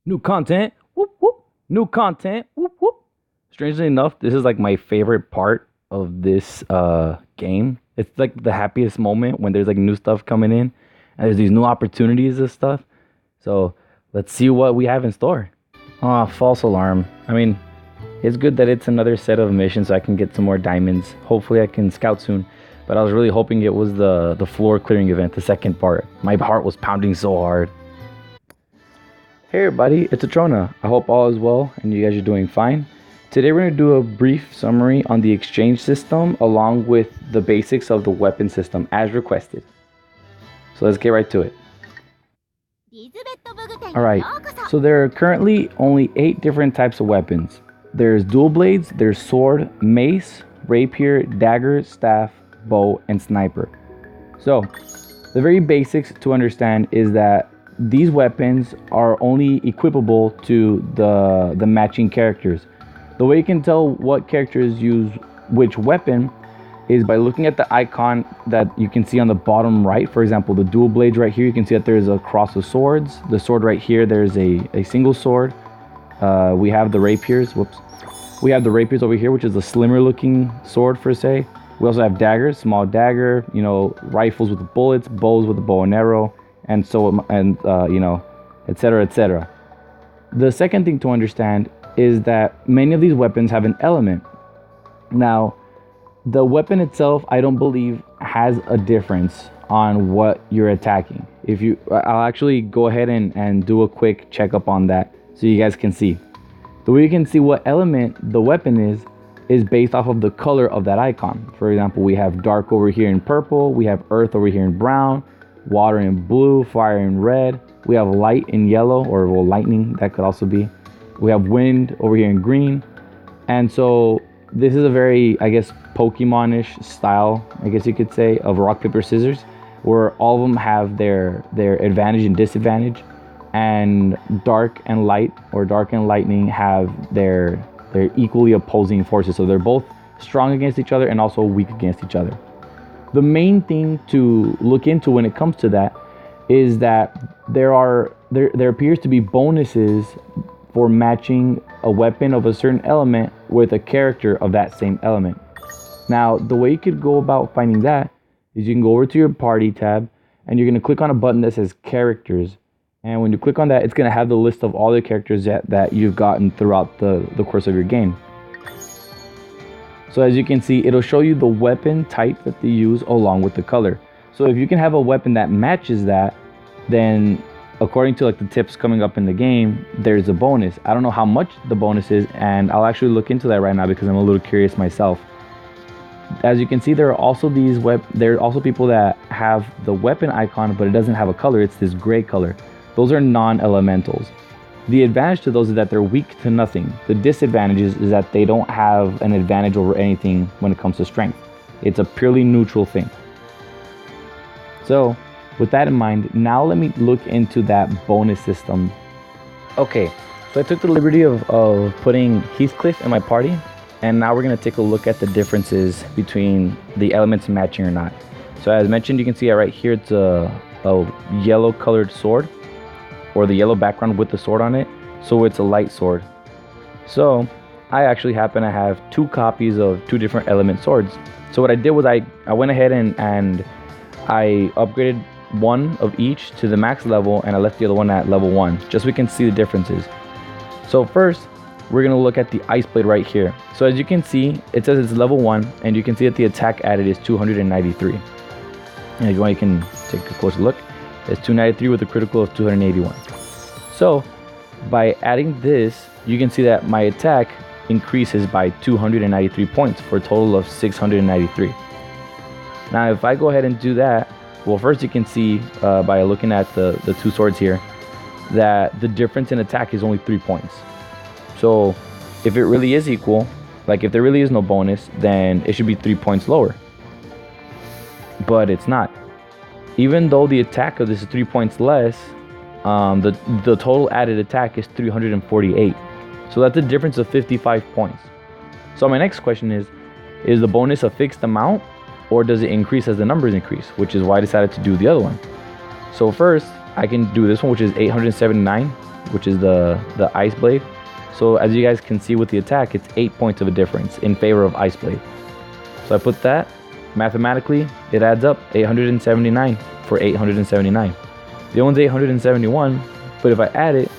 New content. Whoop whoop. New content. Whoop whoop. Strangely enough, this is like my favorite part of this game. It's like the happiest moment when there's like new stuff coming in and there's these new opportunities and stuff. So let's see what we have in store. Ah, false alarm. I mean, it's good that it's another set of missions so I can get some more diamonds. Hopefully I can scout soon. But I was really hoping it was the floor clearing event, the second part. My heart was pounding so hard. Hey everybody, it's Atrona. I hope all is well and you guys are doing fine. Today we're going to do a brief summary on the exchange system along with the basics of the weapon system as requested. So let's get right to it. Alright, so there are currently only 8 different types of weapons. There's dual blades, there's sword, mace, rapier, dagger, staff, bow, and sniper. So the very basics to understand is that these weapons are only equipable to the matching characters. The way you can tell what characters use which weapon is by looking at the icon that you can see on the bottom right. For example, the dual blades right here, you can see that there's a cross of swords. The sword right here, there's a single sword. We have the rapiers, We have the rapiers over here, which is a slimmer looking sword per se. We also have daggers, small dagger, rifles with bullets, bows with a bow and arrow, and etc., etc. The second thing to understand is that many of these weapons have an element. Now, the weapon itself, I don't believe has a difference on what you're attacking. I'll actually go ahead and do a quick checkup on that so you guys can see. The way you can see what element the weapon is based off of the color of that icon. For example, we have dark over here in purple, we have earth over here in brown, water in blue, fire in red, we have light in yellow, or lightning, that could also be. We have wind over here in green. And so this is a very, I guess, Pokemon-ish style, I guess you could say, of rock, paper, scissors, where all of them have their advantage and disadvantage, and dark and light, or dark and lightning, have their equally opposing forces. So they're both strong against each other and also weak against each other. The main thing to look into when it comes to that is that there appears to be bonuses for matching a weapon of a certain element with a character of that same element. Now, the way you could go about finding that is you can go over to your party tab and you're going to click on a button that says characters. And when you click on that, it's going to have the list of all the characters that you've gotten throughout the course of your game. So as you can see, it'll show you the weapon type that they use along with the color. So if you can have a weapon that matches that, then according to like the tips coming up in the game, there's a bonus. I don't know how much the bonus is, and I'll actually look into that right now because I'm a little curious myself. As you can see, there are also people that have the weapon icon, but it doesn't have a color. It's this gray color. Those are non-elementals. The advantage to those is that they're weak to nothing. The disadvantage is that they don't have an advantage over anything when it comes to strength. It's a purely neutral thing. So with that in mind, now let me look into that bonus system. Okay, so I took the liberty of putting Heathcliff in my party, and now we're going to take a look at the differences between the elements matching or not. So as mentioned, you can see right here, it's a yellow colored sword, or the yellow background with the sword on it, so it's a light sword. So I actually happen to have 2 copies of 2 different element swords. So what I did was I went ahead and I upgraded one of each to the max level, and I left the other one at level 1, just so we can see the differences. So first, we're going to look at the ice blade right here. So as you can see, it says it's level 1, and you can see that the attack added is 293. And if you want, you can take a closer look. It's 293 with a critical of 281. So by adding this, you can see that my attack increases by 293 points for a total of 693. Now if I go ahead and do that, well, first you can see by looking at the 2 swords here that the difference in attack is only 3 points. So if it really is equal, like if there really is no bonus, then it should be 3 points lower. But it's not. Even though the attack of this is 3 points less, the total added attack is 348. So that's a difference of 55 points. So my next question is the bonus a fixed amount, or does it increase as the numbers increase? Which is why I decided to do the other one. So first, I can do this one, which is 879. which is the Ice Blade. So as you guys can see with the attack, it's 8 points of a difference in favor of Ice Blade. So I put that. Mathematically, it adds up 879 for 879. The other one's 871, but if I add it,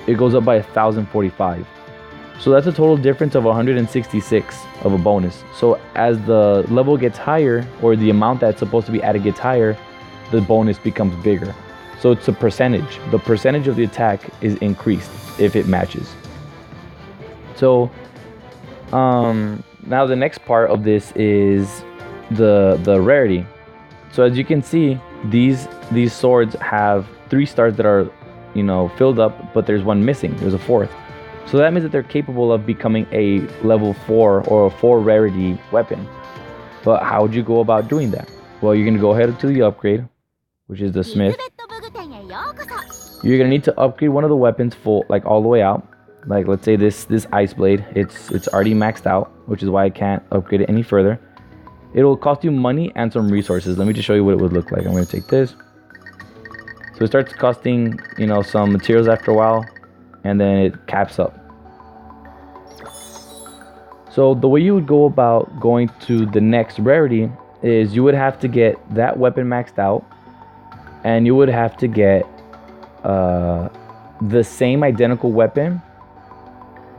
it goes up by 1045. So that's a total difference of 166 of a bonus. So as the level gets higher, or the amount that's supposed to be added gets higher, the bonus becomes bigger. So it's a percentage. The percentage of the attack is increased if it matches. So now the next part of this is the rarity. So as you can see, these swords have 3 stars that are, filled up, but there's one missing. There's a 4th. So that means that they're capable of becoming a level 4 or a 4 rarity weapon. But how would you go about doing that? Well, you're going to go ahead to the upgrade, which is the smith. You're going to need to upgrade one of the weapons full, like all the way out. Like let's say this Ice Blade, it's already maxed out, which is why I can't upgrade it any further. It'll cost you money and some resources. Let me just show you what it would look like. I'm going to take this. So it starts costing, some materials after a while, and then it caps up. So the way you would go about going to the next rarity is you would have to get that weapon maxed out, and you would have to get the same identical weapon,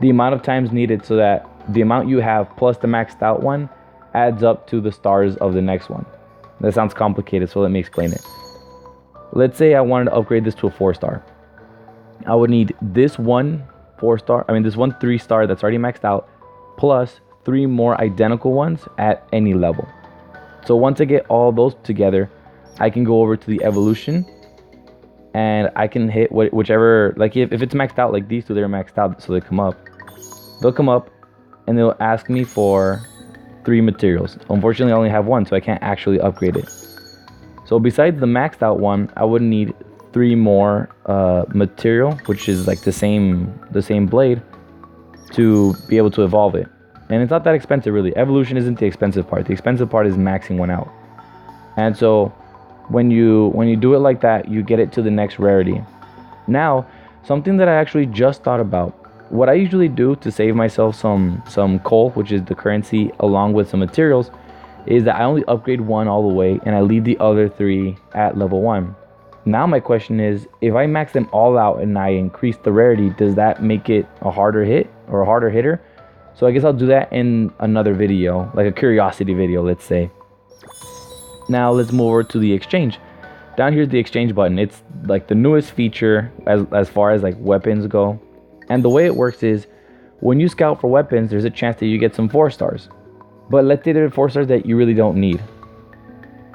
the amount of times needed, so that the amount you have plus the maxed out one adds up to the stars of the next one. That sounds complicated, so let me explain it. Let's say I wanted to upgrade this to a 4-star. I would need this one 4-star, this one 3-star that's already maxed out, plus 3 more identical ones at any level. So once I get all those together, I can go over to the evolution, and I can hit whichever, like if it's maxed out, like these two, they're maxed out, so they come up. They'll come up, and they'll ask me for 3 materials. Unfortunately, I only have 1, so I can't actually upgrade it. So besides the maxed out one, I would need 3 more material, which is like the same blade, to be able to evolve it. And it's not that expensive, really. Evolution isn't the expensive part. The expensive part is maxing one out. And so when you do it like that, you get it to the next rarity. Now, something that I actually just thought about. What I usually do to save myself some coal, which is the currency, along with some materials, is that I only upgrade 1 all the way, and I leave the other 3 at level 1. Now my question is, if I max them all out and I increase the rarity, does that make it a harder hit or a harder hitter? So I guess I'll do that in another video, like a curiosity video, let's say. Now let's move over to the exchange. Down here's the exchange button. It's like the newest feature as far as like weapons go. And the way it works is, when you scout for weapons, there's a chance that you get some 4-stars. But let's say they're 4-stars that you really don't need.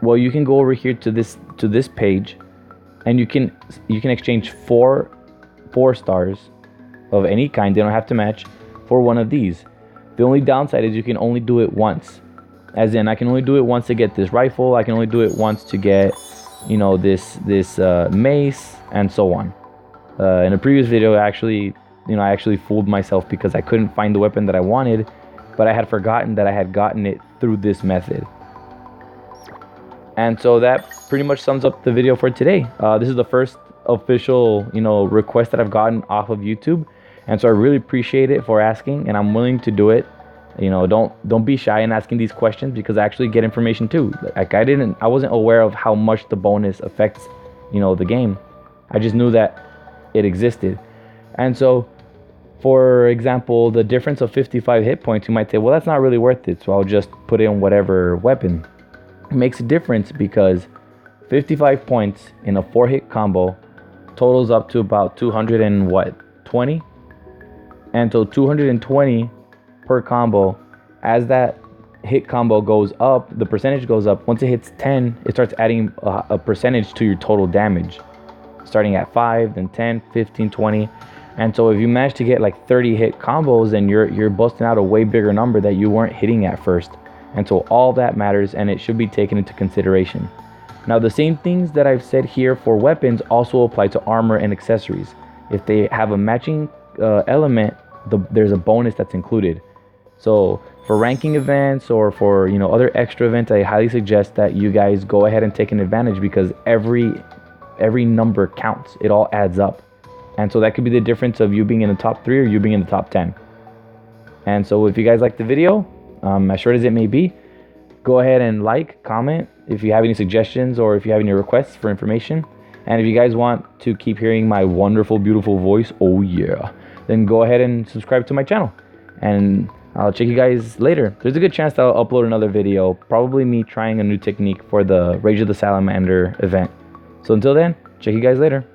Well, you can go over here to this page, and you can exchange 4 4-stars of any kind. They don't have to match, for one of these. The only downside is you can only do it once. As in, I can only do it once to get this rifle. I can only do it once to get, this mace, and so on. In a previous video, I actually fooled myself because I couldn't find the weapon that I wanted, but I had forgotten that I had gotten it through this method. And so that pretty much sums up the video for today. This is the first official, request that I've gotten off of YouTube, and so I really appreciate it for asking, and I'm willing to do it. Don't be shy in asking these questions, because I actually get information too. Like I wasn't aware of how much the bonus affects, the game. I just knew that it existed. And so, for example, the difference of 55 hit points, you might say, well, that's not really worth it, so I'll just put in whatever weapon. It makes a difference, because 55 points in a 4-hit combo totals up to about 220. And so 220 per combo, as that hit combo goes up, the percentage goes up. Once it hits 10, it starts adding a percentage to your total damage, starting at 5, then 10, 15, 20. And so if you manage to get like 30 hit combos, then you're busting out a way bigger number that you weren't hitting at first. And so all that matters, and it should be taken into consideration. Now, the same things that I've said here for weapons also apply to armor and accessories. If they have a matching element, there's a bonus that's included. So for ranking events or for other extra events, I highly suggest that you guys go ahead and take an advantage, because every number counts. It all adds up. And so that could be the difference of you being in the top 3 or you being in the top 10. And so if you guys like the video, as short as it may be, go ahead and like, comment if you have any suggestions or if you have any requests for information. And if you guys want to keep hearing my wonderful, beautiful voice, oh yeah, then go ahead and subscribe to my channel. And I'll check you guys later. There's a good chance that I'll upload another video, probably me trying a new technique for the Rage of the Salamander event. So until then, check you guys later.